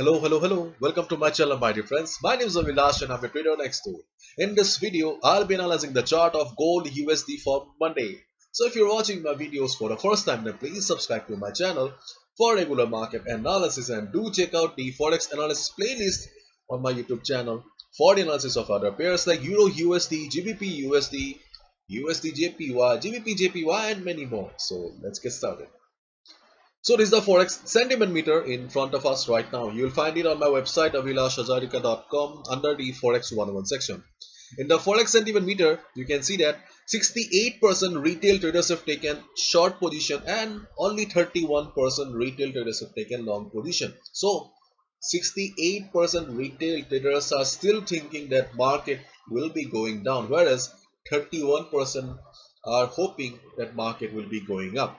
Hello. Welcome to my channel, my dear friends. My name is Avilash and I'm a trader on XAU. In this video, I'll be analyzing the chart of gold USD for Monday. So if you're watching my videos for the first time, then please subscribe to my channel for regular market analysis and do check out the Forex analysis playlist on my YouTube channel for the analysis of other pairs like Euro USD, GBP USD, USD JPY, GBP JPY and many more. So let's get started. So this is the Forex sentiment meter in front of us right now. You will find it on my website avilashazarika.com under the Forex 101 section. In the Forex sentiment meter, you can see that 68% retail traders have taken short position and only 31% retail traders have taken long position. So 68% retail traders are still thinking that market will be going down, whereas 31% are hoping that market will be going up.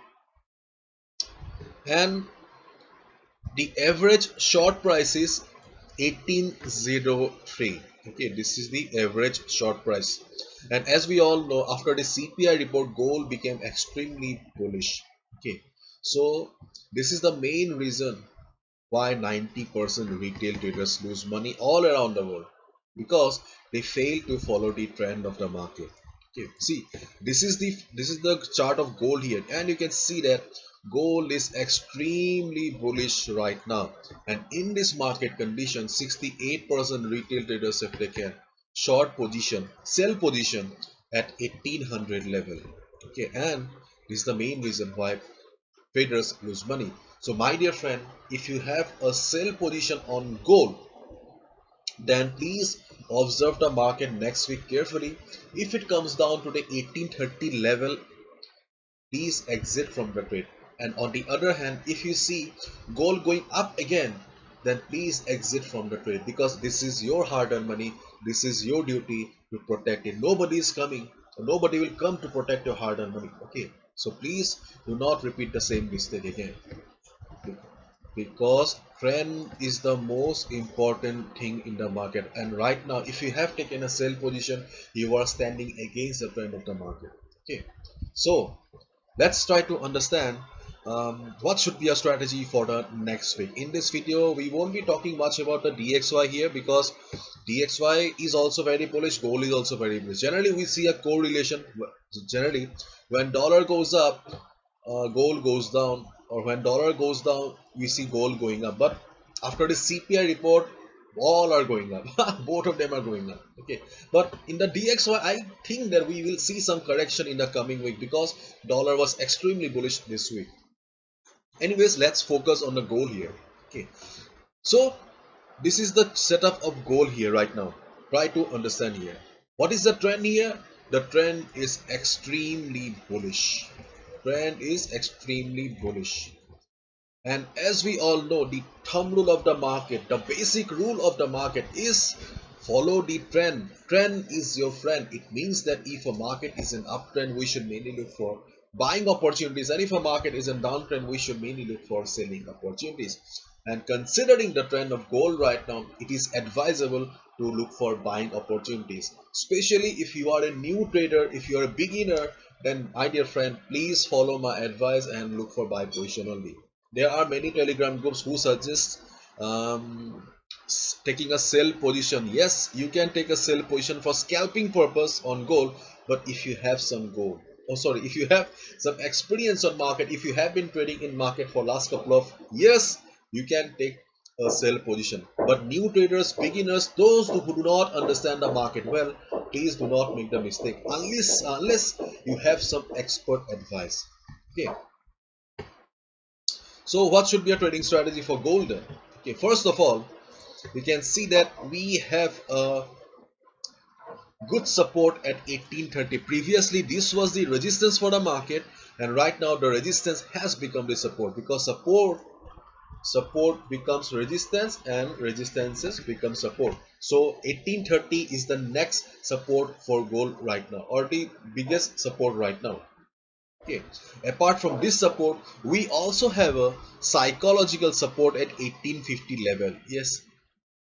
And the average short price is 1803. Okay, this is the average short price. And as we all know, after the CPI report, gold became extremely bullish. Okay, so this is the main reason why 90% retail traders lose money all around the world, because they fail to follow the trend of the market. Okay, see, this is the chart of gold here, and you can see that gold is extremely bullish right now. And in this market condition, 68% retail traders have taken short position, sell position at 1800 level. Okay, and this is the main reason why traders lose money. So my dear friend, if you have a sell position on gold, then please observe the market next week carefully. If it comes down to the 1830 level, please exit from the trade. And on the other hand, if you see gold going up again, then please exit from the trade, because this is your hard-earned money. This is your duty to protect it. Nobody is coming, nobody will come to protect your hard-earned money. Okay, so please do not repeat the same mistake again, because trend is the most important thing in the market. And right now, if you have taken a sell position, you are standing against the trend of the market. Okay, so let's try to understand what should be a strategy for the next week. In this video, we won't be talking much about the DXY here, because DXY is also very bullish, gold is also very bullish. Generally, we see a correlation. Generally, when dollar goes up, gold goes down, or when dollar goes down, we see gold going up. But after the CPI report, all are going up. Both of them are going up. Okay, but in the DXY, I think that we will see some correction in the coming week, because dollar was extremely bullish this week. Anyways, let's focus on the gold here. Okay, so this is the setup of gold here right now. Try to understand here. What is the trend here? The trend is extremely bullish. Trend is extremely bullish. And as we all know, the thumb rule of the market, the basic rule of the market is follow the trend. Trend is your friend. It means that if a market is in uptrend, we should mainly look for buying opportunities, and if a market is in downtrend, we should mainly look for selling opportunities. And considering the trend of gold right now, it is advisable to look for buying opportunities, especially if you are a new trader. If you are a beginner, then my dear friend, please follow my advice and look for buy position only. There are many telegram groups who suggest taking a sell position. Yes, you can take a sell position for scalping purpose on gold, but if you have some gold, if you have some experience on market, if you have been trading in market for last couple of years, you can take a sell position. But new traders, beginners, those who do not understand the market well, please do not make the mistake unless you have some expert advice. Okay, so what should be a trading strategy for gold then? Okay, first of all, you can see that we have a good support at 1830. Previously, this was the resistance for the market, and right now the resistance has become the support, because support becomes resistance and resistances become support. So 1830 is the next support for gold right now, or the biggest support right now. Okay, apart from this support, we also have a psychological support at 1850 level. Yes,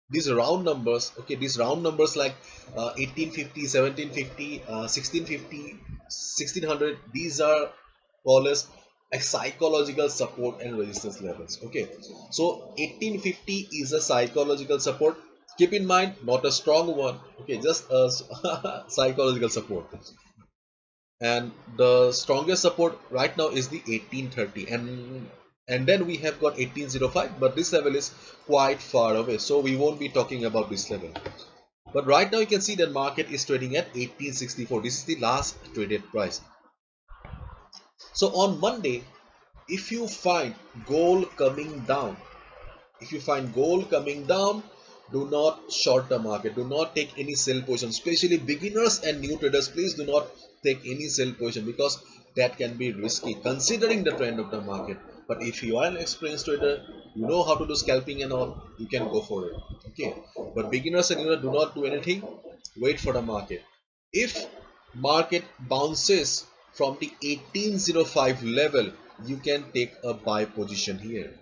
these round numbers, okay, these round numbers like 1850, 1750, 1650, 1600, these are called as a psychological support and resistance levels. Okay, so 1850 is a psychological support. Keep in mind, not a strong one. Okay, just a psychological support. And the strongest support right now is the 1830, and then we have got 1805, but this level is quite far away, so we won't be talking about this level. But right now you can see that market is trading at 1864. This is the last traded price. So on Monday, if you find gold coming down, if you find gold coming down, do not short the market. Do not take any sell position. Especially beginners and new traders, please do not take any sell position, because that can be risky considering the trend of the market. But if you are an experienced trader, you know how to do scalping and all, you can go for it. Okay. But beginners and new traders, do not do anything. Wait for the market. If market bounces from the 1805 level, you can take a buy position here.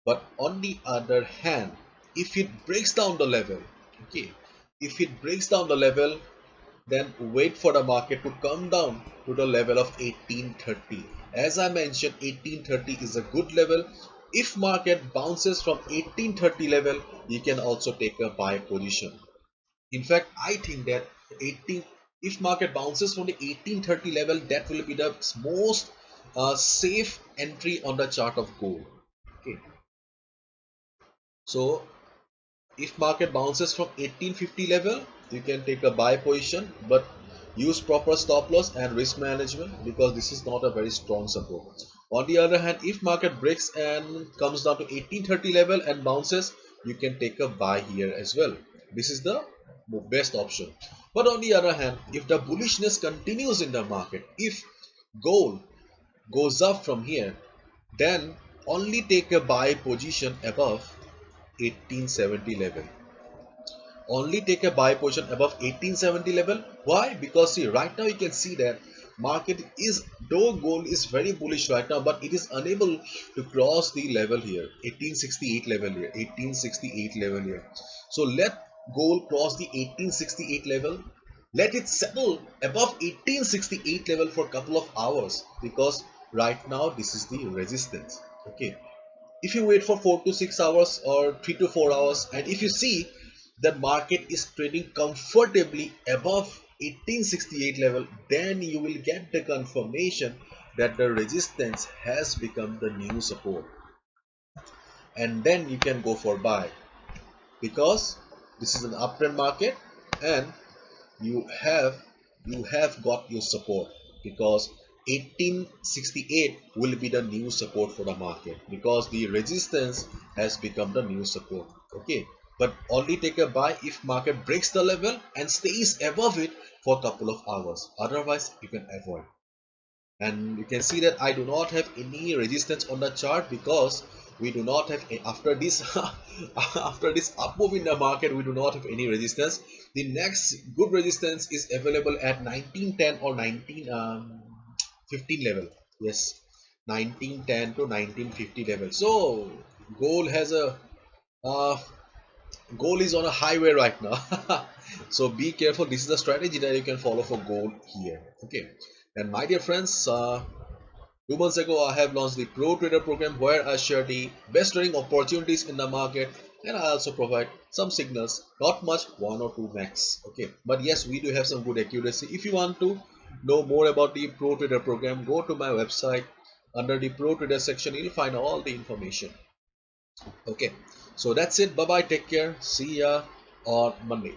But on the other hand, if it breaks down the level, okay, if it breaks down the level, then wait for the market to come down to the level of 1830. As I mentioned, 1830 is a good level. If market bounces from 1830 level, you can also take a buy position. In fact, I think that 18, if market bounces from the 1830 level, that will be the most safe entry on the chart of gold. Okay, so if market bounces from 1850 level, you can take a buy position, but use proper stop loss and risk management, because this is not a very strong support. On the other hand, if market breaks and comes down to 1830 level and bounces, you can take a buy here as well. This is the best option. But on the other hand, if the bullishness continues in the market, if gold goes up from here, then only take a buy position above 1870 level. Only take a buy position above 1870 level. Why? Because see, right now you can see that market is, though gold is very bullish right now, but it is unable to cross the level here, 1868 level here, 1868 level here. So let gold cross the 1868 level, let it settle above 1868 level for a couple of hours, because right now this is the resistance. Okay, if you wait for 4 to 6 hours or 3 to 4 hours, and if you see the market is trading comfortably above 1868 level, then you will get the confirmation that the resistance has become the new support, and then you can go for buy, because this is an uptrend market, and you have got your support, because 1868 will be the new support for the market, because the resistance has become the new support. Okay, but only take a buy if market breaks the level and stays above it for a couple of hours, otherwise you can avoid. And you can see that I do not have any resistance on the chart, because we do not have after this after this up move in the market, we do not have any resistance. The next good resistance is available at 1910 or 1915 level. Yes, 1910 to 1950 level. So gold has a uh, gold is on a highway right now. So be careful. This is the strategy that you can follow for gold here. Okay, and my dear friends, 2 months ago, I have launched the Pro Trader program, where I share the best trading opportunities in the market, and I also provide some signals, not much, one or two max. Okay, but yes, we do have some good accuracy. If you want to know more about the Pro Trader program, go to my website. Under the Pro Trader section, you'll find all the information. Okay, so that's it. Bye bye. Take care. See ya on Monday.